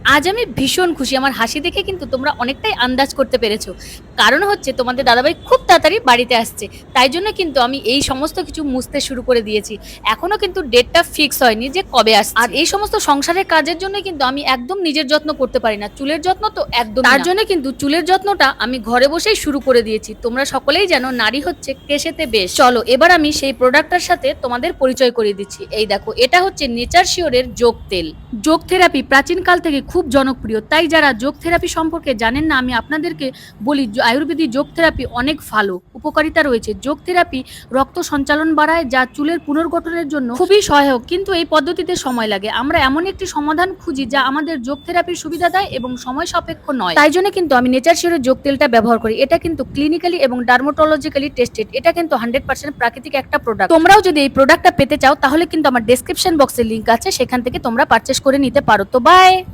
আজ আমি ভীষণ খুশি। আমার হাসি দেখে কিন্তু তোমরা অনেকটাই আন্দাজ করতে পেরেছো। কারণ হচ্ছে তোমাদের দাদাভাই খুব তাড়াতাড়ি বাড়িতে আসছে। তাই জন্য কিন্তু আমি এই সমস্ত কিছু মুছতে শুরু করে দিয়েছি। এখনো কিন্তু ডেটটা ফিক্স হয়নি যে কবে আসছে। আর এই সমস্ত সংসারের কাজের জন্য কিন্তু আমি একদম নিজের যত্ন করতে পারি না। চুলের যত্ন তো একদমই না। তার জন্য কিন্তু চুলের যত্নটা আমি ঘরে বসেই শুরু করে দিয়েছি। তোমরা সকলেই জানো নারী হচ্ছে কেশেতে বেশ। চলো এবার আমি সেই প্রোডাক্টটার সাথে তোমাদের পরিচয় করিয়ে দিচ্ছি। এই দেখো, এটা হচ্ছে নেচার শিওরের যোগ তেল। যোগ থেরাপি প্রাচীনকাল থেকে খুব জনপ্রিয়। তাই যারা যোগ থেরাপি সম্পর্কে জানেন না, আমি আপনাদেরকে বলি আয়ুর্বেদিক যোগ থেরাপি অনেক ভালো উপকারিতা রয়েছে। যোগ থেরাপি রক্ত সঞ্চালন বাড়ায়, যা চুলের পুনর্গঠনের জন্য খুবই সহায়ক। কিন্তু এই পদ্ধতিতে সময় লাগে। আমরা এমন একটি সমাধান খুঁজি যা আমাদের যোগ থেরাপির সুবিধা দেয় এবং সময় সাপেক্ষ নয়। তাই জন্য কিন্তু আমি নেচার শিওরের যোগ তেলটা ব্যবহার করি। এটা কিন্তু ক্লিনিক্যালি এবং ডার্মাটোলজিক্যালি টেস্টেড। এটা কিন্তু 100% প্রাকৃতিক একটা প্রোডাক্ট। তোমরাও যদি এই প্রোডাক্টটা পেতে চাও তাহলে কিন্তু আমার ডেসক্রিপশন বক্সে লিংক আছে, সেখান থেকে তোমরা পারচেস করে নিতে পারো। তো বাই।